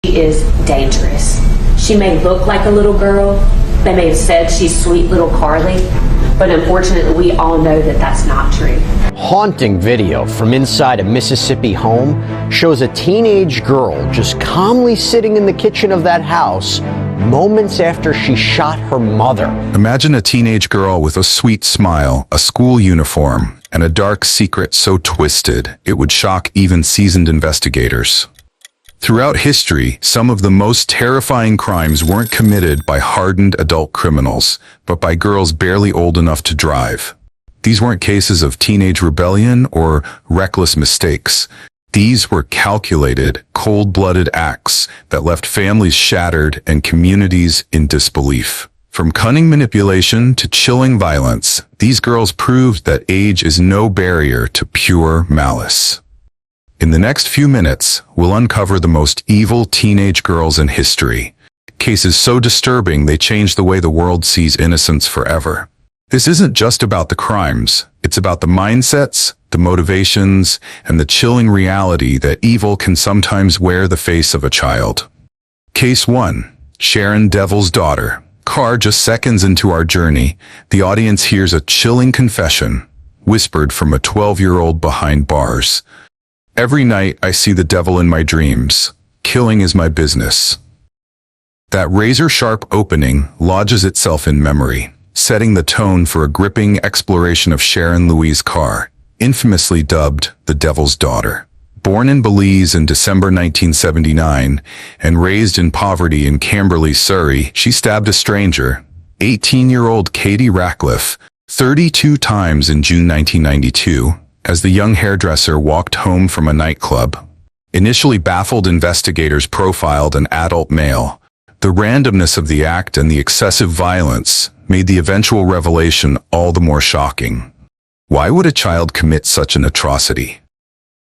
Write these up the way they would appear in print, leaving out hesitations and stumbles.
She is dangerous. She may look like a little girl. They may have said she's sweet little Carly, but unfortunately we all know that that's not true. Haunting video from inside a Mississippi home shows a teenage girl just calmly sitting in the kitchen of that house moments after she shot her mother. Imagine a teenage girl with a sweet smile, a school uniform, and a dark secret so twisted it would shock even seasoned investigators. Throughout history, some of the most terrifying crimes weren't committed by hardened adult criminals, but by girls barely old enough to drive. These weren't cases of teenage rebellion or reckless mistakes. These were calculated, cold-blooded acts that left families shattered and communities in disbelief. From cunning manipulation to chilling violence, these girls proved that age is no barrier to pure malice. In the next few minutes, we'll uncover the most evil teenage girls in history. Cases so disturbing they change the way the world sees innocence forever. This isn't just about the crimes, it's about the mindsets, the motivations, and the chilling reality that evil can sometimes wear the face of a child. Case 1. Sharon Devil's Daughter. Carr. Just seconds into our journey, the audience hears a chilling confession, whispered from a 12-year-old behind bars. Every night I see the devil in my dreams. Killing is my business. That razor-sharp opening lodges itself in memory, setting the tone for a gripping exploration of Sharon Louise Carr, infamously dubbed the Devil's Daughter. Born in Belize in December 1979 and raised in poverty in Camberley, Surrey, she stabbed a stranger, 18-year-old Katie Ratcliffe, 32 times in June 1992, as the young hairdresser walked home from a nightclub. Initially baffled investigators profiled an adult male. The randomness of the act and the excessive violence made the eventual revelation all the more shocking. Why would a child commit such an atrocity?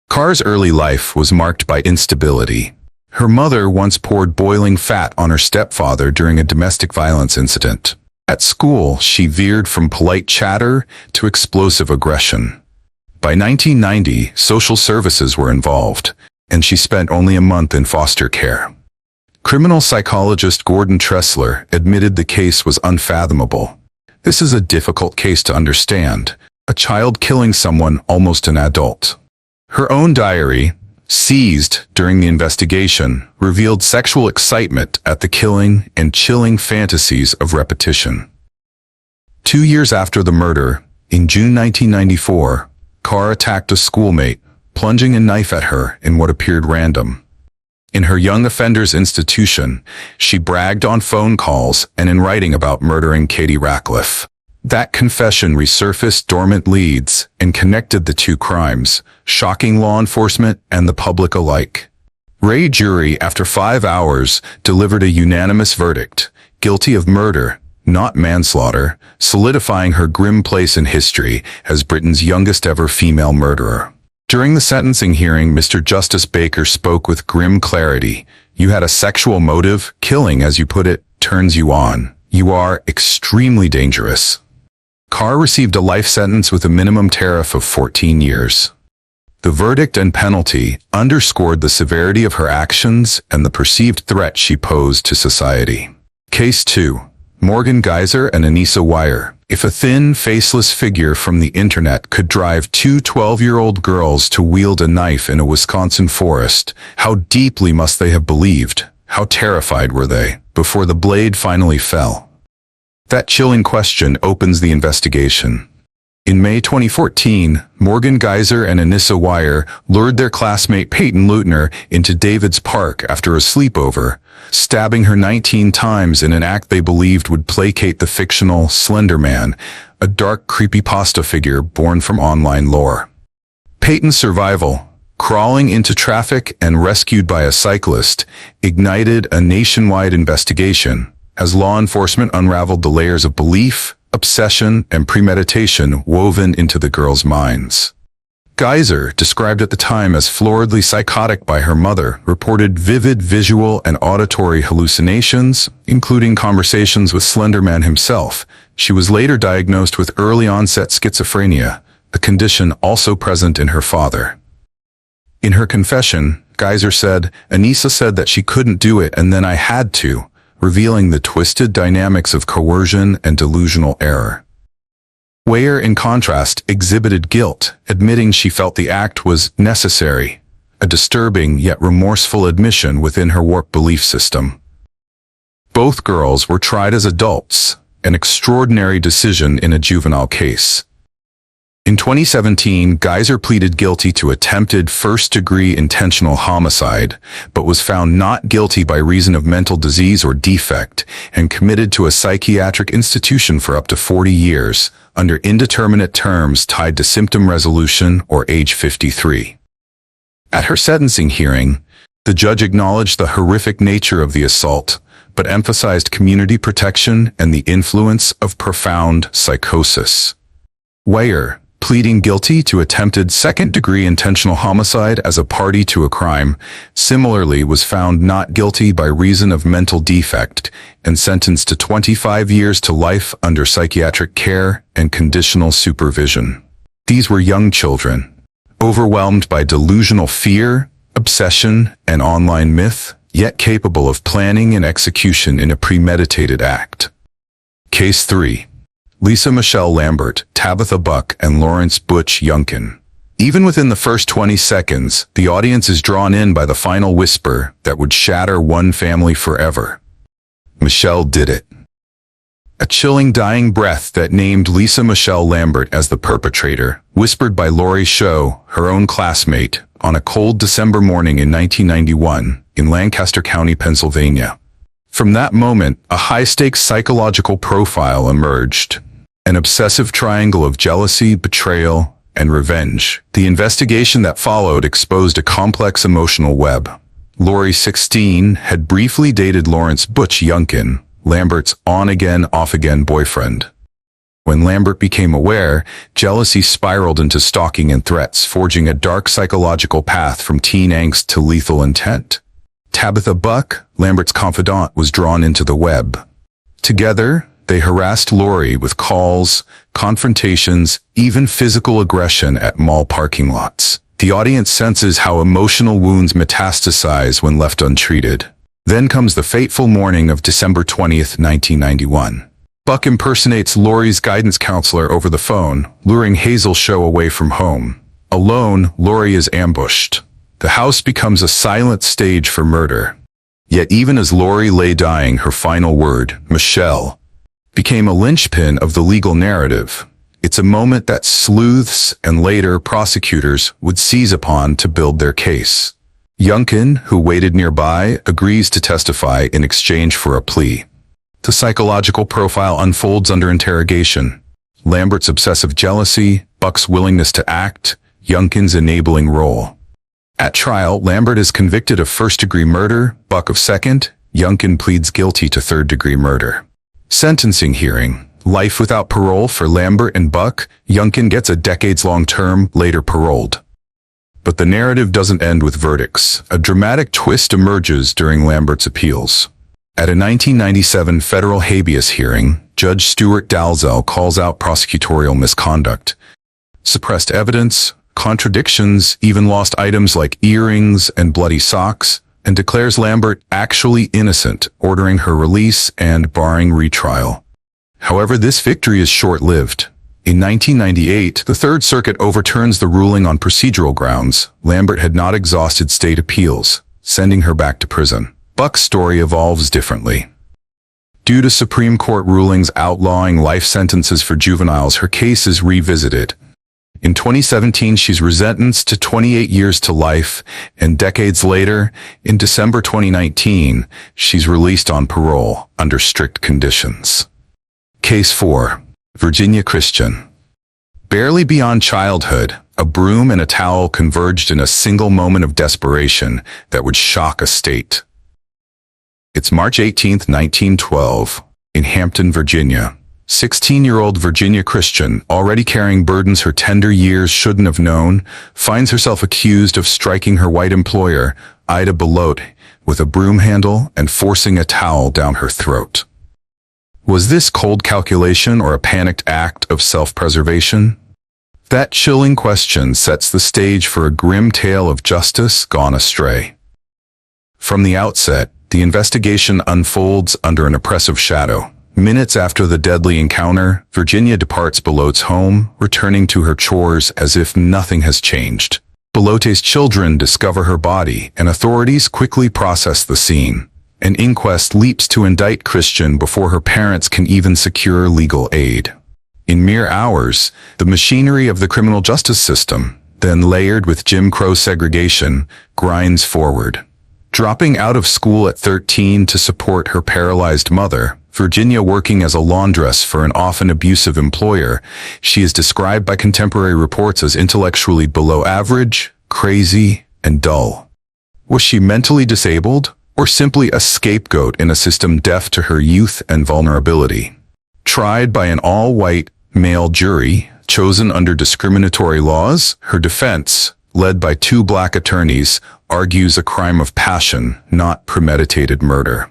Carr's early life was marked by instability. Her mother once poured boiling fat on her stepfather during a domestic violence incident. At school, she veered from polite chatter to explosive aggression. By 1990, social services were involved, and she spent only a month in foster care. Criminal psychologist Gordon Tressler admitted the case was unfathomable. This is a difficult case to understand, a child killing someone almost an adult. Her own diary, seized during the investigation, revealed sexual excitement at the killing and chilling fantasies of repetition. 2 years after the murder, in June 1994, Carr attacked a schoolmate, plunging a knife at her in what appeared random. In her young offenders institution, she bragged on phone calls and in writing about murdering Katie Ratcliffe. That confession resurfaced dormant leads and connected the two crimes, shocking law enforcement and the public alike. Ray jury, after 5 hours, delivered a unanimous verdict, guilty of murder, not manslaughter, solidifying her grim place in history as Britain's youngest ever female murderer. During the sentencing hearing, Mr. Justice Baker spoke with grim clarity. You had a sexual motive. Killing, as you put it, turns you on. You are extremely dangerous. Carr received a life sentence with a minimum tariff of 14 years. The verdict and penalty underscored the severity of her actions and the perceived threat she posed to society. Case 2. Morgan Geyser and Anissa Weier. If a thin, faceless figure from the internet could drive two 12-year-old girls to wield a knife in a Wisconsin forest, how deeply must they have believed, how terrified were they, before the blade finally fell? That chilling question opens the investigation. In May 2014, Morgan Geyser and Anissa Weier lured their classmate Peyton Leutner into David's Park after a sleepover, stabbing her 19 times in an act they believed would placate the fictional Slender Man, a dark creepypasta figure born from online lore. Peyton's survival, crawling into traffic and rescued by a cyclist, ignited a nationwide investigation as law enforcement unraveled the layers of belief, obsession, and premeditation woven into the girls' minds. Geyser, described at the time as floridly psychotic by her mother, reported vivid visual and auditory hallucinations, including conversations with Slender Man himself. She was later diagnosed with early-onset schizophrenia, a condition also present in her father. In her confession, Geyser said, "Anissa said that she couldn't do it and then I had to," revealing the twisted dynamics of coercion and delusional error. Weyer, in contrast, exhibited guilt, admitting she felt the act was necessary, a disturbing yet remorseful admission within her warped belief system. Both girls were tried as adults, an extraordinary decision in a juvenile case. In 2017, Geyser pleaded guilty to attempted first-degree intentional homicide, but was found not guilty by reason of mental disease or defect and committed to a psychiatric institution for up to 40 years, under indeterminate terms tied to symptom resolution or age 53. At her sentencing hearing, the judge acknowledged the horrific nature of the assault, but emphasized community protection and the influence of profound psychosis. Weyer, pleading guilty to attempted second-degree intentional homicide as a party to a crime, similarly was found not guilty by reason of mental defect and sentenced to 25 years to life under psychiatric care and conditional supervision. These were young children, overwhelmed by delusional fear, obsession, and online myth, yet capable of planning and execution in a premeditated act. Case 3. Lisa Michelle Lambert, Tabitha Buck, and Lawrence Butch Yunkin. Even within the first 20 seconds, the audience is drawn in by the final whisper that would shatter one family forever. Michelle did it. A chilling dying breath that named Lisa Michelle Lambert as the perpetrator, whispered by Lorie Show, her own classmate, on a cold December morning in 1991 in Lancaster County, Pennsylvania. From that moment, a high-stakes psychological profile emerged. An obsessive triangle of jealousy, betrayal, and revenge. The investigation that followed exposed a complex emotional web. Lorie, 16, had briefly dated Lawrence Butch Yunkin, Lambert's on-again, off-again boyfriend. When Lambert became aware, jealousy spiraled into stalking and threats, forging a dark psychological path from teen angst to lethal intent. Tabitha Buck, Lambert's confidant, was drawn into the web. Together, they harassed Lorie with calls, confrontations, even physical aggression at mall parking lots. The audience senses how emotional wounds metastasize when left untreated. Then comes the fateful morning of December 20th, 1991. Buck impersonates Lorie's guidance counselor over the phone, luring Hazel Show away from home. Alone, Lorie is ambushed. The house becomes a silent stage for murder. Yet even as Lorie lay dying, her final word, Michelle, became a linchpin of the legal narrative. It's a moment that sleuths and later prosecutors would seize upon to build their case. Yunkin, who waited nearby, agrees to testify in exchange for a plea. The psychological profile unfolds under interrogation. Lambert's obsessive jealousy, Buck's willingness to act, Yunkin's enabling role. At trial, Lambert is convicted of first-degree murder, Buck of second, Yunkin pleads guilty to third-degree murder. Sentencing hearing. Life without parole for Lambert and Buck. Yunkin gets a decades-long term, later paroled. But the narrative doesn't end with verdicts. A dramatic twist emerges during Lambert's appeals. At a 1997 federal habeas hearing, Judge Stuart Dalzell calls out prosecutorial misconduct. Suppressed evidence, contradictions, even lost items like earrings and bloody socks, and declares Lambert actually innocent, ordering her release and barring retrial. However, this victory is short-lived. In 1998, the Third Circuit overturns the ruling on procedural grounds. Lambert had not exhausted state appeals, sending her back to prison. Buck's story evolves differently. Due to Supreme Court rulings outlawing life sentences for juveniles, her case is revisited. In 2017, she's resentenced to 28 years to life, and decades later, in December 2019, she's released on parole under strict conditions. Case 4. Virginia Christian. Barely beyond childhood, a broom and a towel converged in a single moment of desperation that would shock a state. It's March 18, 1912, in Hampton, Virginia. 16-year-old Virginia Christian, already carrying burdens her tender years shouldn't have known, finds herself accused of striking her white employer, Ida Belote, with a broom handle and forcing a towel down her throat. Was this cold calculation or a panicked act of self-preservation? That chilling question sets the stage for a grim tale of justice gone astray. From the outset, the investigation unfolds under an oppressive shadow. Minutes after the deadly encounter, Virginia departs Belotte's home, returning to her chores as if nothing has changed. Belotte's children discover her body, and authorities quickly process the scene. An inquest leaps to indict Christian before her parents can even secure legal aid. In mere hours, the machinery of the criminal justice system, then layered with Jim Crow segregation, grinds forward. Dropping out of school at 13 to support her paralyzed mother, Virginia working as a laundress for an often abusive employer, she is described by contemporary reports as intellectually below average, crazy, and dull. Was she mentally disabled, or simply a scapegoat in a system deaf to her youth and vulnerability? Tried by an all-white, male jury, chosen under discriminatory laws, her defense, led by 2 black attorneys, argues a crime of passion, not premeditated murder.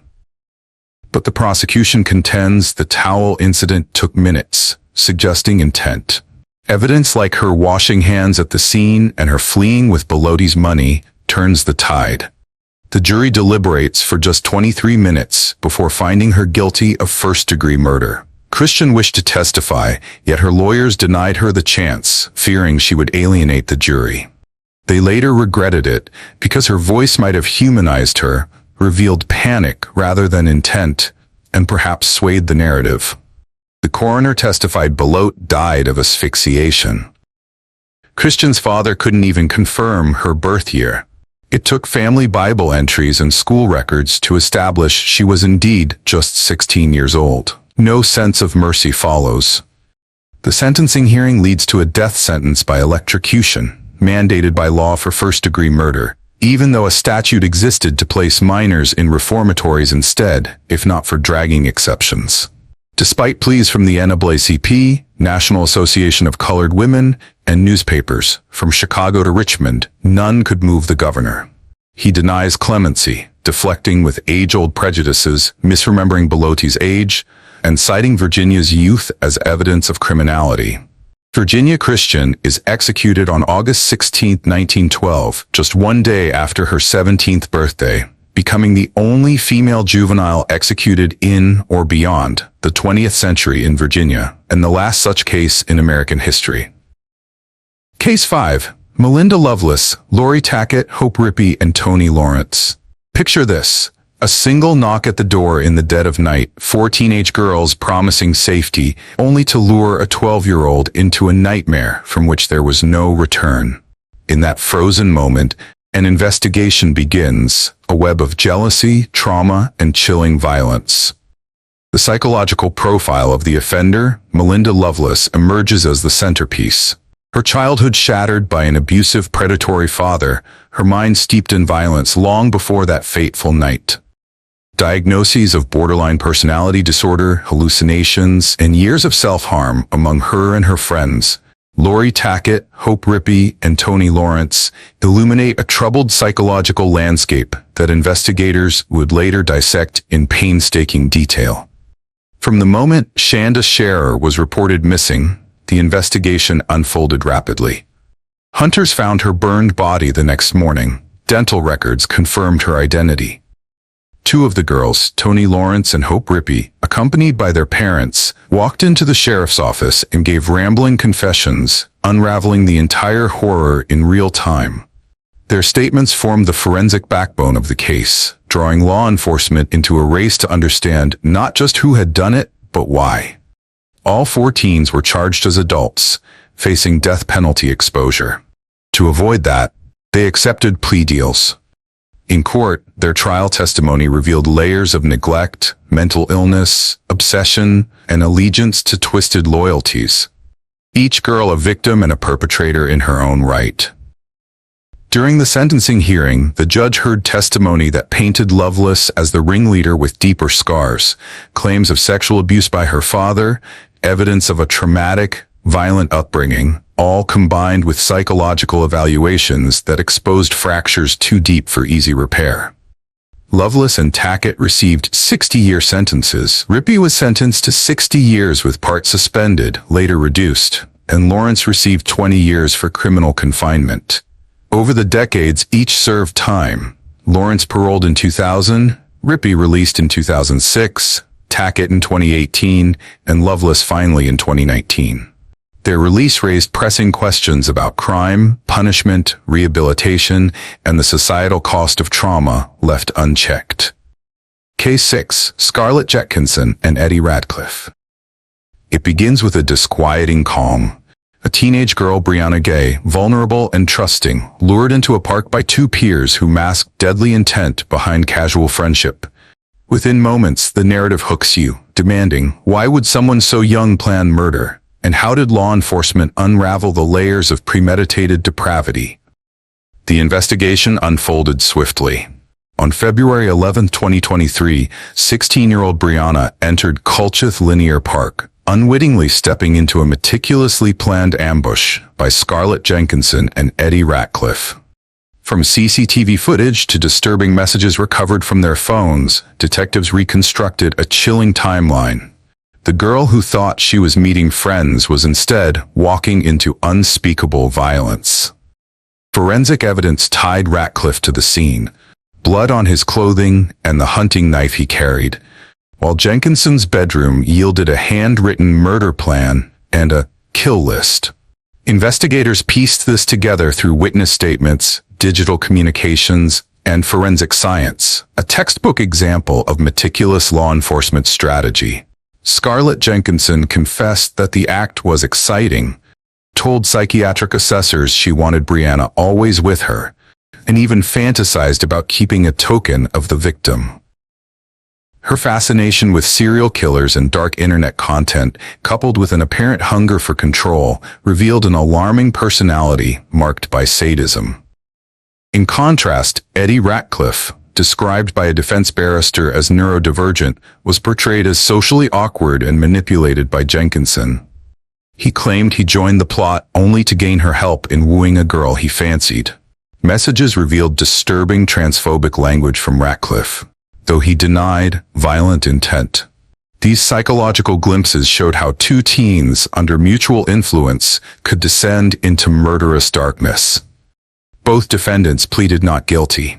But the prosecution contends the towel incident took minutes, suggesting intent. Evidence like her washing hands at the scene and her fleeing with Belotte's money turns the tide. The jury deliberates for just 23 minutes before finding her guilty of first-degree murder. Christian wished to testify, yet her lawyers denied her the chance, fearing she would alienate the jury. They later regretted it, because her voice might have humanized her, revealed panic rather than intent, and perhaps swayed the narrative. The coroner testified Belotte died of asphyxiation. Christian's father couldn't even confirm her birth year. It took family Bible entries and school records to establish she was indeed just 16 years old. No sense of mercy follows. The sentencing hearing leads to a death sentence by electrocution, mandated by law for first-degree murder, even though a statute existed to place minors in reformatories instead, if not for dragging exceptions. Despite pleas from the NAACP, National Association of Colored Women, and newspapers, from Chicago to Richmond, none could move the governor. He denies clemency, deflecting with age-old prejudices, misremembering Belotte's age, and citing Virginia's youth as evidence of criminality. Virginia Christian is executed on August 16, 1912, just one day after her 17th birthday, becoming the only female juvenile executed in or beyond the 20th century in Virginia, and the last such case in American history. Case 5. Melinda Loveless, Lorie Tackett, Hope Rippey, and Tony Lawrence. Picture this. A single knock at the door in the dead of night, 4 teenage girls promising safety, only to lure a 12-year-old into a nightmare from which there was no return. In that frozen moment, an investigation begins, a web of jealousy, trauma, and chilling violence. The psychological profile of the offender, Melinda Loveless, emerges as the centerpiece. Her childhood shattered by an abusive, predatory father, her mind steeped in violence long before that fateful night. Diagnoses of borderline personality disorder, hallucinations, and years of self-harm among her and her friends, Lorie Tackett, Hope Rippey, and Tony Lawrence, illuminate a troubled psychological landscape that investigators would later dissect in painstaking detail. From the moment Shanda Sharer was reported missing, the investigation unfolded rapidly. Hunters found her burned body the next morning. Dental records confirmed her identity. 2 of the girls, Tony Lawrence and Hope Rippey, accompanied by their parents, walked into the sheriff's office and gave rambling confessions, unraveling the entire horror in real time. Their statements formed the forensic backbone of the case, drawing law enforcement into a race to understand not just who had done it, but why. All 4 teens were charged as adults, facing death penalty exposure. To avoid that, they accepted plea deals. In court, their trial testimony revealed layers of neglect, mental illness, obsession, and allegiance to twisted loyalties. Each girl a victim and a perpetrator in her own right. During the sentencing hearing, the judge heard testimony that painted Loveless as the ringleader with deeper scars, claims of sexual abuse by her father, evidence of a traumatic, violent upbringing, all combined with psychological evaluations that exposed fractures too deep for easy repair. Loveless and Tackett received 60-year sentences. Rippey was sentenced to 60 years with part suspended, later reduced, and Lawrence received 20 years for criminal confinement. Over the decades, each served time, Lawrence paroled in 2000, Rippey released in 2006, Tackett in 2018, and Loveless finally in 2019. Their release raised pressing questions about crime, punishment, rehabilitation, and the societal cost of trauma left unchecked. Case 6. Scarlett Jenkinson and Eddie Ratcliffe. It begins with a disquieting calm. A teenage girl, Brianna Ghey, vulnerable and trusting, lured into a park by two peers who masked deadly intent behind casual friendship. Within moments, the narrative hooks you, demanding, why would someone so young plan murder? And how did law enforcement unravel the layers of premeditated depravity? The investigation unfolded swiftly. On February 11, 2023, 16-year-old Brianna entered Culcheth Linear Park, unwittingly stepping into a meticulously planned ambush by Scarlett Jenkinson and Eddie Ratcliffe. From CCTV footage to disturbing messages recovered from their phones, detectives reconstructed a chilling timeline. The girl who thought she was meeting friends was instead walking into unspeakable violence. Forensic evidence tied Ratcliffe to the scene, blood on his clothing and the hunting knife he carried, while Jenkinson's bedroom yielded a handwritten murder plan and a kill list. Investigators pieced this together through witness statements, digital communications, and forensic science, a textbook example of meticulous law enforcement strategy. Scarlett Jenkinson confessed that the act was exciting, told psychiatric assessors she wanted Brianna always with her, and even fantasized about keeping a token of the victim. Her fascination with serial killers and dark internet content, coupled with an apparent hunger for control, revealed an alarming personality marked by sadism. In contrast, Eddie Ratcliffe, described by a defense barrister as neurodivergent, was portrayed as socially awkward and manipulated by Jenkinson. He claimed he joined the plot only to gain her help in wooing a girl he fancied. Messages revealed disturbing transphobic language from Ratcliffe, though he denied violent intent. These psychological glimpses showed how two teens under mutual influence could descend into murderous darkness. Both defendants pleaded not guilty.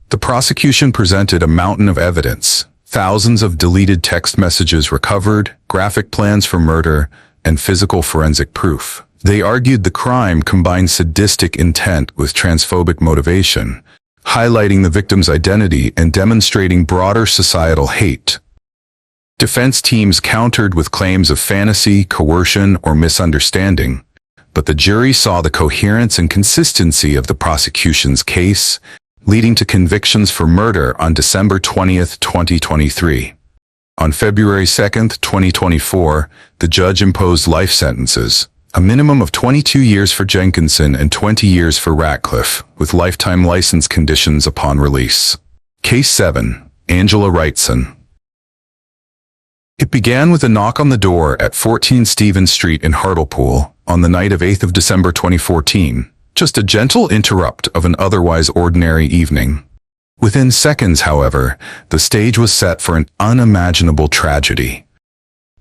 The prosecution presented a mountain of evidence, thousands of deleted text messages recovered, graphic plans for murder, and physical forensic proof. They argued the crime combined sadistic intent with transphobic motivation, highlighting the victim's identity and demonstrating broader societal hate. Defense teams countered with claims of fantasy, coercion, or misunderstanding, but the jury saw the coherence and consistency of the prosecution's case, leading to convictions for murder on December 20, 2023. On February 2, 2024, the judge imposed life sentences, a minimum of 22 years for Jenkinson and 20 years for Ratcliffe, with lifetime license conditions upon release. Case 7. Angela Wrightson. It began with a knock on the door at 14 Stevens Street in Hartlepool on the night of 8 December 2014. Just a gentle interrupt of an otherwise ordinary evening. Within seconds, however, the stage was set for an unimaginable tragedy.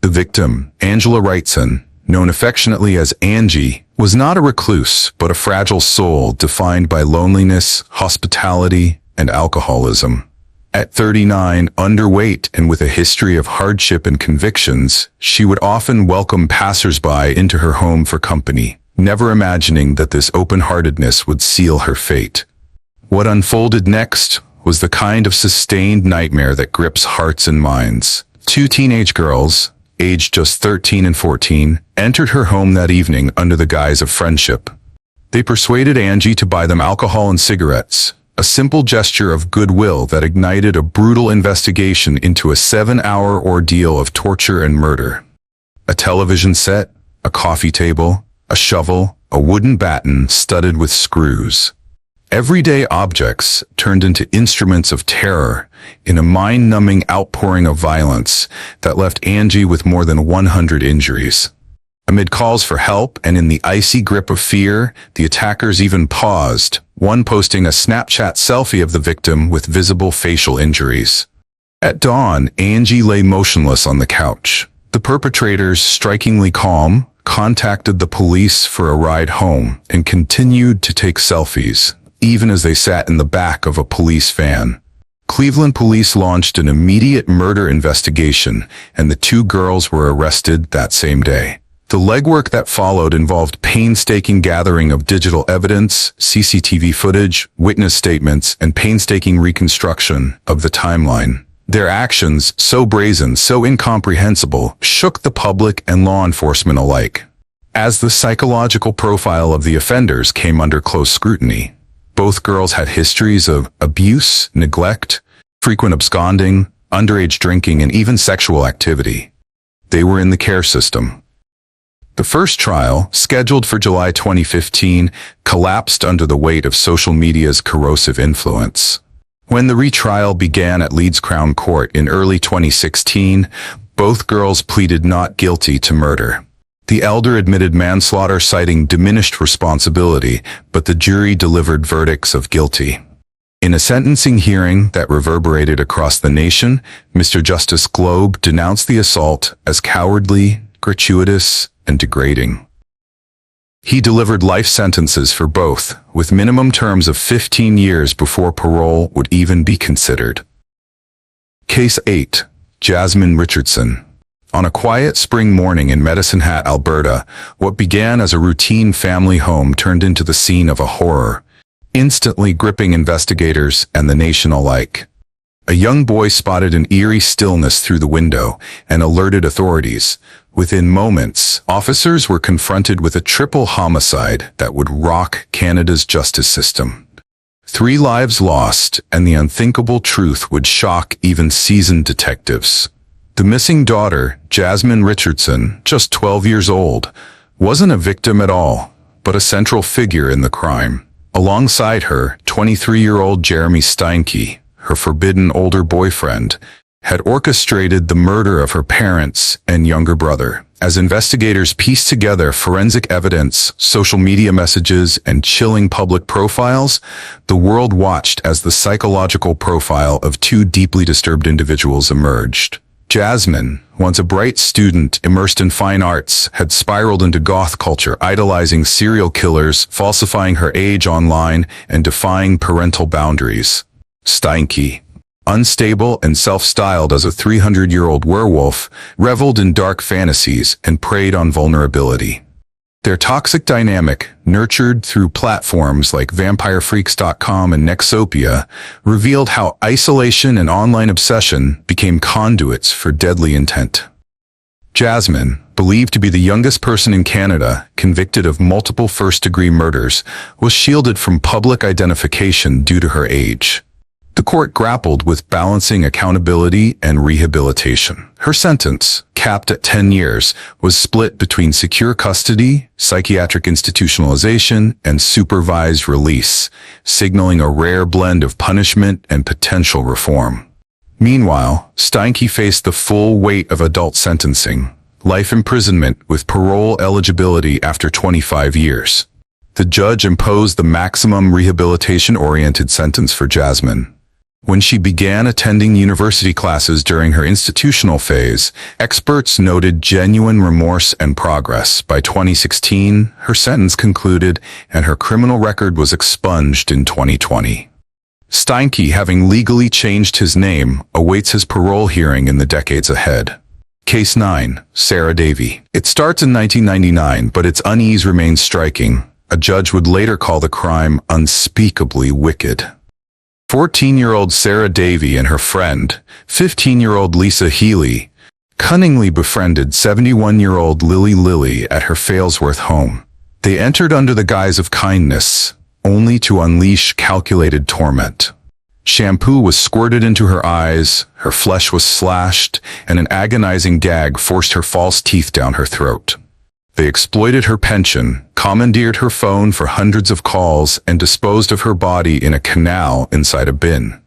The victim, Angela Wrightson, known affectionately as Angie, was not a recluse, but a fragile soul defined by loneliness, hospitality, and alcoholism. At 39, underweight and with a history of hardship and convictions, she would often welcome passers-by into her home for company, never imagining that this open-heartedness would seal her fate. What unfolded next was the kind of sustained nightmare that grips hearts and minds. Two teenage girls, aged just 13 and 14, entered her home that evening under the guise of friendship. They persuaded Angie to buy them alcohol and cigarettes, a simple gesture of goodwill that ignited a brutal investigation into a 7-hour ordeal of torture and murder. A television set, a coffee table, a shovel, a wooden baton studded with screws. Everyday objects turned into instruments of terror in a mind-numbing outpouring of violence that left Angie with more than 100 injuries. Amid calls for help and in the icy grip of fear, the attackers even paused, one posting a Snapchat selfie of the victim with visible facial injuries. At dawn, Angie lay motionless on the couch. The perpetrators, strikingly calm, contacted the police for a ride home and continued to take selfies, even as they sat in the back of a police van. Cleveland police launched an immediate murder investigation, and the two girls were arrested that same day. The legwork that followed involved painstaking gathering of digital evidence, CCTV footage, witness statements, and painstaking reconstruction of the timeline. Their actions, so brazen, so incomprehensible, shook the public and law enforcement alike. As the psychological profile of the offenders came under close scrutiny, both girls had histories of abuse, neglect, frequent absconding, underage drinking, and even sexual activity. They were in the care system. The first trial, scheduled for July 2015, collapsed under the weight of social media's corrosive influence. When the retrial began at Leeds Crown Court in early 2016, both girls pleaded not guilty to murder. The elder admitted manslaughter, citing diminished responsibility, but the jury delivered verdicts of guilty. In a sentencing hearing that reverberated across the nation, Mr. Justice Globe denounced the assault as cowardly, gratuitous, and degrading. He delivered life sentences for both, with minimum terms of 15 years before parole would even be considered. Case 8. Jasmine Richardson. On a quiet spring morning in Medicine Hat, Alberta, what began as a routine family home turned into the scene of a horror, instantly gripping investigators and the nation alike. A young boy spotted an eerie stillness through the window and alerted authorities. Within moments, officers were confronted with a triple homicide that would rock Canada's justice system. 3 lives lost, and the unthinkable truth would shock even seasoned detectives. The missing daughter, Jasmine Richardson, just 12 years old, wasn't a victim at all, but a central figure in the crime. Alongside her, 23-year-old Jeremy Steinke, her forbidden older boyfriend, had orchestrated the murder of her parents and younger brother. As investigators pieced together forensic evidence, social media messages, and chilling public profiles, the world watched as the psychological profile of 2 deeply disturbed individuals emerged. Jasmine, once a bright student immersed in fine arts, had spiraled into goth culture, idolizing serial killers, falsifying her age online, and defying parental boundaries. Steinke, unstable and self-styled as a 300-year-old werewolf, reveled in dark fantasies and preyed on vulnerability. Their toxic dynamic, nurtured through platforms like VampireFreaks.com and Nexopia, revealed how isolation and online obsession became conduits for deadly intent. Jasmine, believed to be the youngest person in Canada convicted of multiple first-degree murders, was shielded from public identification due to her age. The court grappled with balancing accountability and rehabilitation. Her sentence, capped at 10 years, was split between secure custody, psychiatric institutionalization, and supervised release, signaling a rare blend of punishment and potential reform. Meanwhile, Steinke faced the full weight of adult sentencing, life imprisonment with parole eligibility after 25 years. The judge imposed the maximum rehabilitation-oriented sentence for Jasmine. When she began attending university classes during her institutional phase, experts noted genuine remorse and progress. By 2016, her sentence concluded and her criminal record was expunged in 2020. Steinke, having legally changed his name, awaits his parole hearing in the decades ahead. Case 9. Sarah Davyy. It starts in 1999, but its unease remains striking. A judge would later call the crime unspeakably wicked. 14-year-old Sarah Davyy and her friend, 15-year-old Lisa Healey, cunningly befriended 71-year-old Lily at her Failsworth home. They entered under the guise of kindness, only to unleash calculated torment. Shampoo was squirted into her eyes, her flesh was slashed, and an agonizing gag forced her false teeth down her throat. They exploited her pension, commandeered her phone for hundreds of calls, and disposed of her body in a canal inside a bin.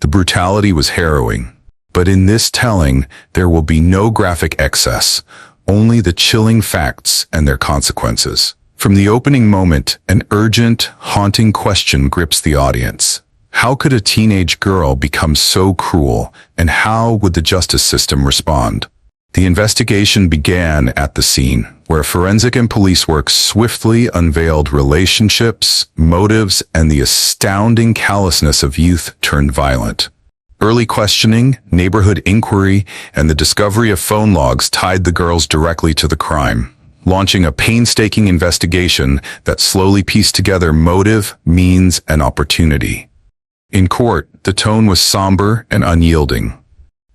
The brutality was harrowing. But in this telling, there will be no graphic excess, only the chilling facts and their consequences. From the opening moment, an urgent, haunting question grips the audience. How could a teenage girl become so cruel, and how would the justice system respond? The investigation began at the scene, where forensic and police work swiftly unveiled relationships, motives, and the astounding callousness of youth turned violent. Early questioning, neighborhood inquiry, and the discovery of phone logs tied the girls directly to the crime, launching a painstaking investigation that slowly pieced together motive, means, and opportunity. In court, the tone was somber and unyielding.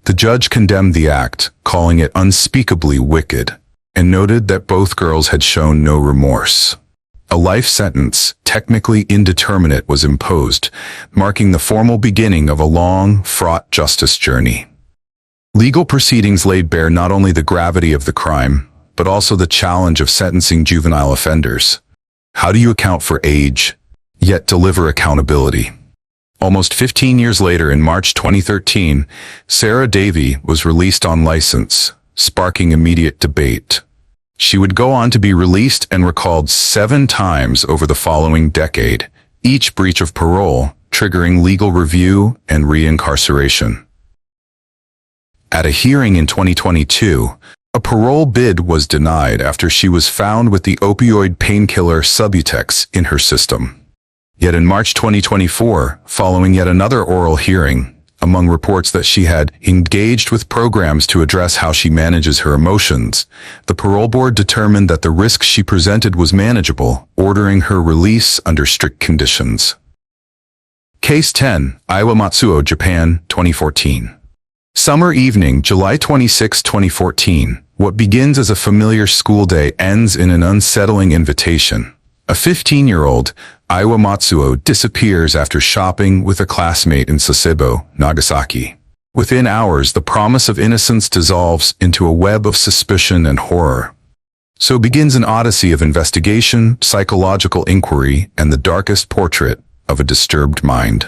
The judge condemned the act, calling it unspeakably wicked, and noted that both girls had shown no remorse. A life sentence, technically indeterminate, was imposed, marking the formal beginning of a long, fraught justice journey. Legal proceedings laid bare not only the gravity of the crime, but also the challenge of sentencing juvenile offenders. How do you account for age, yet deliver accountability? Almost 15 years later, in March 2013, Sarah Davyy was released on license, sparking immediate debate. She would go on to be released and recalled 7 times over the following decade, each breach of parole triggering legal review and reincarceration. At a hearing in 2022, a parole bid was denied after she was found with the opioid painkiller Subutex in her system. Yet in March 2024, following yet another oral hearing, among reports that she had engaged with programs to address how she manages her emotions, the parole board determined that the risk she presented was manageable, ordering her release under strict conditions. Case 10, Iwamatsuo, Japan, 2014. Summer evening, July 26, 2014. What begins as a familiar school day ends in an unsettling invitation. A 15-year-old, Iwamatsuo, disappears after shopping with a classmate in Sasebo, Nagasaki. Within hours, the promise of innocence dissolves into a web of suspicion and horror. So begins an odyssey of investigation, psychological inquiry, and the darkest portrait of a disturbed mind.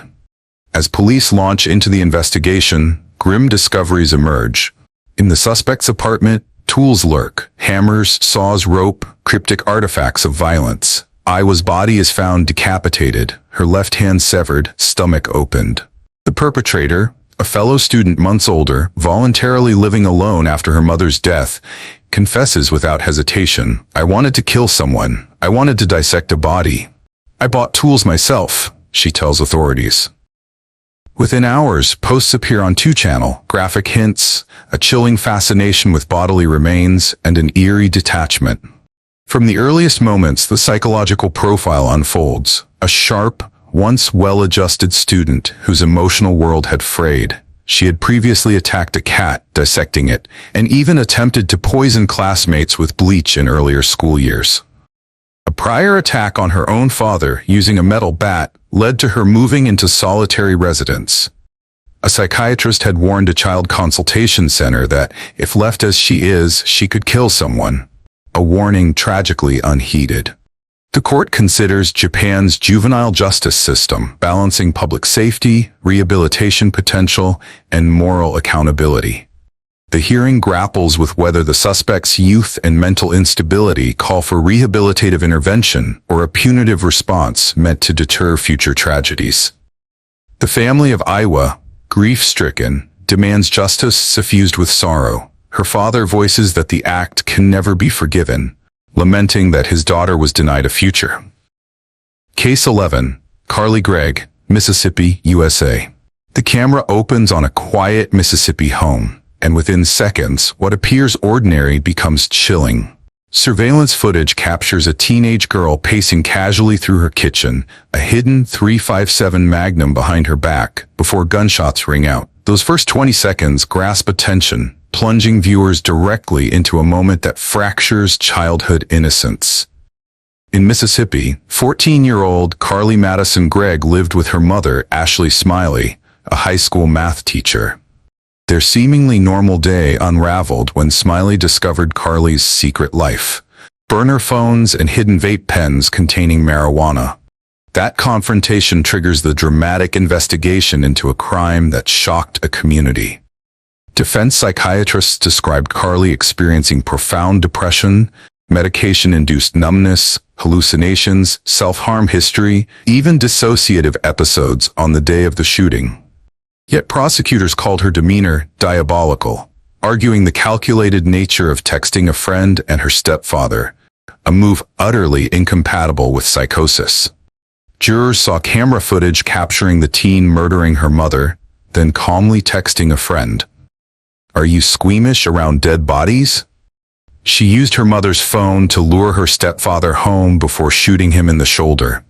As police launch into the investigation, grim discoveries emerge. In the suspect's apartment, tools lurk: hammers, saws, rope, cryptic artifacts of violence. Iwa's body is found decapitated, her left hand severed, stomach opened. The perpetrator, a fellow student months older, voluntarily living alone after her mother's death, confesses without hesitation, "I wanted to kill someone. I wanted to dissect a body. I bought tools myself," she tells authorities. Within hours, posts appear on 2 Channel, graphic hints, a chilling fascination with bodily remains, and an eerie detachment. From the earliest moments, the psychological profile unfolds. A sharp, once well-adjusted student whose emotional world had frayed. She had previously attacked a cat, dissecting it, and even attempted to poison classmates with bleach in earlier school years. A prior attack on her own father using a metal bat led to her moving into solitary residence. A psychiatrist had warned a child consultation center that, if left as she is, she could kill someone. A warning tragically unheeded. The court considers Japan's juvenile justice system, balancing public safety, rehabilitation potential, and moral accountability. The hearing grapples with whether the suspect's youth and mental instability call for rehabilitative intervention or a punitive response meant to deter future tragedies. The family of Iwa, grief-stricken, demands justice suffused with sorrow. Her father voices that the act can never be forgiven, lamenting that his daughter was denied a future. Case 11, Carly Gregg, Mississippi, USA. The camera opens on a quiet Mississippi home, and within seconds, what appears ordinary becomes chilling. Surveillance footage captures a teenage girl pacing casually through her kitchen, a hidden .357 Magnum behind her back, before gunshots ring out. Those first 20 seconds grasp attention, plunging viewers directly into a moment that fractures childhood innocence. In Mississippi, 14-year-old Carly Madison Gregg lived with her mother, Ashley Smiley, a high school math teacher. Their seemingly normal day unraveled when Smiley discovered Carly's secret life: burner phones and hidden vape pens containing marijuana. That confrontation triggers the dramatic investigation into a crime that shocked a community. Defense psychiatrists described Carly experiencing profound depression, medication-induced numbness, hallucinations, self-harm history, even dissociative episodes on the day of the shooting. Yet prosecutors called her demeanor diabolical. arguing the calculated nature of texting a friend and her stepfather, a move utterly incompatible with psychosis. Jurors saw camera footage capturing the teen murdering her mother, then calmly texting a friend. "Are you squeamish around dead bodies?" She used her mother's phone to lure her stepfather home before shooting him in the shoulder.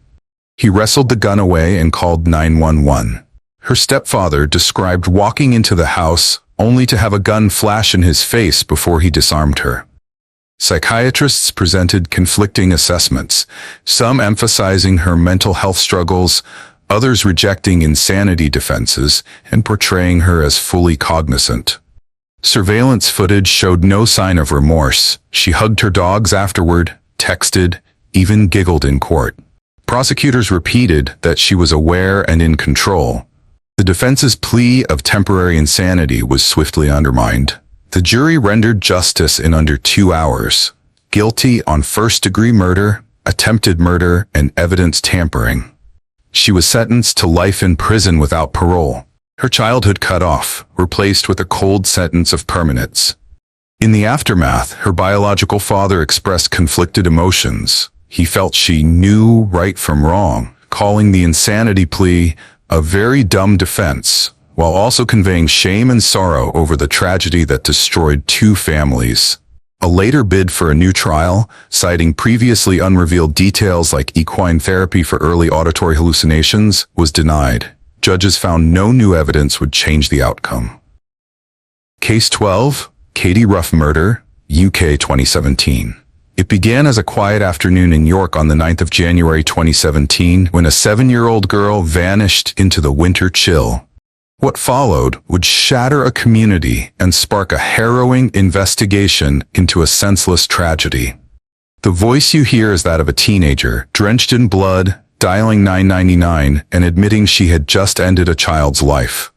He wrestled the gun away and called 911. Her stepfather described walking into the house only to have a gun flash in his face before he disarmed her. Psychiatrists presented conflicting assessments, some emphasizing her mental health struggles, others rejecting insanity defenses and portraying her as fully cognizant. Surveillance footage showed no sign of remorse. She hugged her dogs afterward, texted, even giggled in court. Prosecutors repeated that she was aware and in control. The defense's plea of temporary insanity was swiftly undermined. The jury rendered justice in under 2 hours. Guilty on first-degree murder, attempted murder, and evidence tampering. She was sentenced to life in prison without parole. Her childhood cut off, replaced with a cold sentence of permanence. In the aftermath, her biological father expressed conflicted emotions. He felt she knew right from wrong, calling the insanity plea a very dumb defense, while also conveying shame and sorrow over the tragedy that destroyed 2 families. A later bid for a new trial, citing previously unrevealed details like equine therapy for early auditory hallucinations, was denied. Judges found no new evidence would change the outcome. Case 12, Katie Ruff Murder, UK 2017. It began as a quiet afternoon in York on the 9th of January 2017 when a 7-year-old girl vanished into the winter chill. What followed would shatter a community and spark a harrowing investigation into a senseless tragedy. The voice you hear is that of a teenager, drenched in blood, dialing 999 and admitting she had just ended a child's life.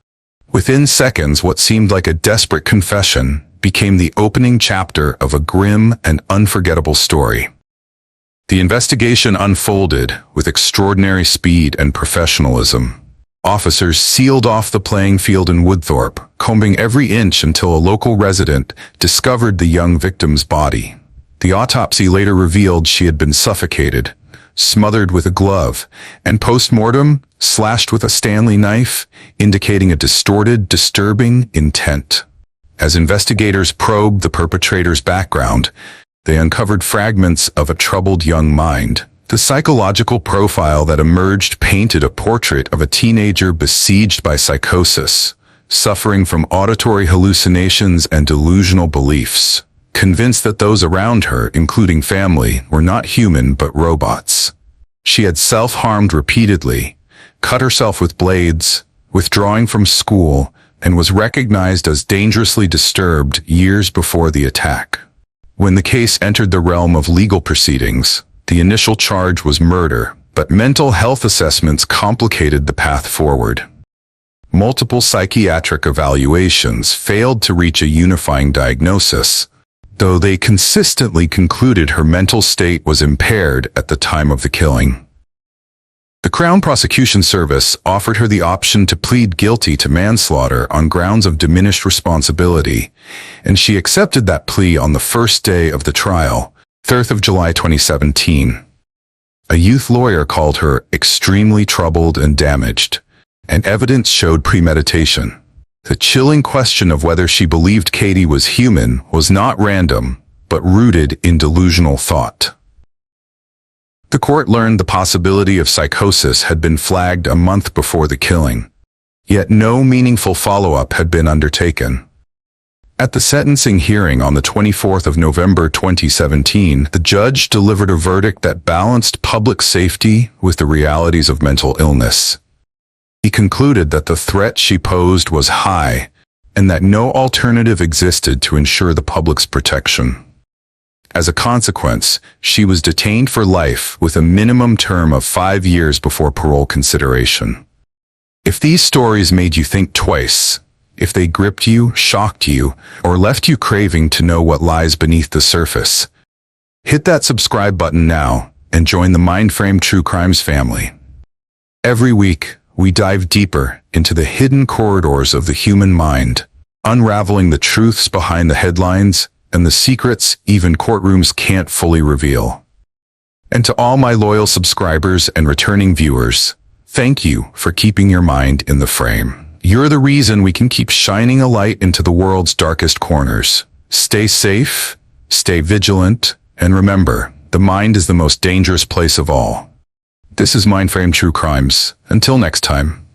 Within seconds, what seemed like a desperate confession became the opening chapter of a grim and unforgettable story. The investigation unfolded with extraordinary speed and professionalism. Officers sealed off the playing field in Woodthorpe, combing every inch until a local resident discovered the young victim's body. The autopsy later revealed she had been suffocated, smothered with a glove, and post-mortem slashed with a Stanley knife, indicating a distorted, disturbing intent. As investigators probed the perpetrator's background, they uncovered fragments of a troubled young mind. The psychological profile that emerged painted a portrait of a teenager besieged by psychosis, suffering from auditory hallucinations and delusional beliefs, convinced that those around her, including family, were not human but robots. She had self-harmed repeatedly, cut herself with blades, withdrawing from school, and was recognized as dangerously disturbed years before the attack. When the case entered the realm of legal proceedings, the initial charge was murder, but mental health assessments complicated the path forward. Multiple psychiatric evaluations failed to reach a unifying diagnosis, though they consistently concluded her mental state was impaired at the time of the killing. The Crown Prosecution Service offered her the option to plead guilty to manslaughter on grounds of diminished responsibility, and she accepted that plea on the first day of the trial, 3rd of July 2017. A youth lawyer called her extremely troubled and damaged, and evidence showed premeditation. The chilling question of whether she believed Katie was human was not random, but rooted in delusional thought. The court learned the possibility of psychosis had been flagged a month before the killing, yet no meaningful follow-up had been undertaken. At the sentencing hearing on the 24th of November 2017, the judge delivered a verdict that balanced public safety with the realities of mental illness. He concluded that the threat she posed was high, and that no alternative existed to ensure the public's protection. As a consequence, she was detained for life with a minimum term of 5 years before parole consideration. If these stories made you think twice, if they gripped you, shocked you, or left you craving to know what lies beneath the surface, hit that subscribe button now and join the Mindframe True Crimes family. Every week, we dive deeper into the hidden corridors of the human mind, unraveling the truths behind the headlines and the secrets even courtrooms can't fully reveal. And to all my loyal subscribers and returning viewers, thank you for keeping your mind in the frame. You're the reason we can keep shining a light into the world's darkest corners. Stay safe, stay vigilant, and remember, the mind is the most dangerous place of all. This is Mindframe True Crimes. Until next time.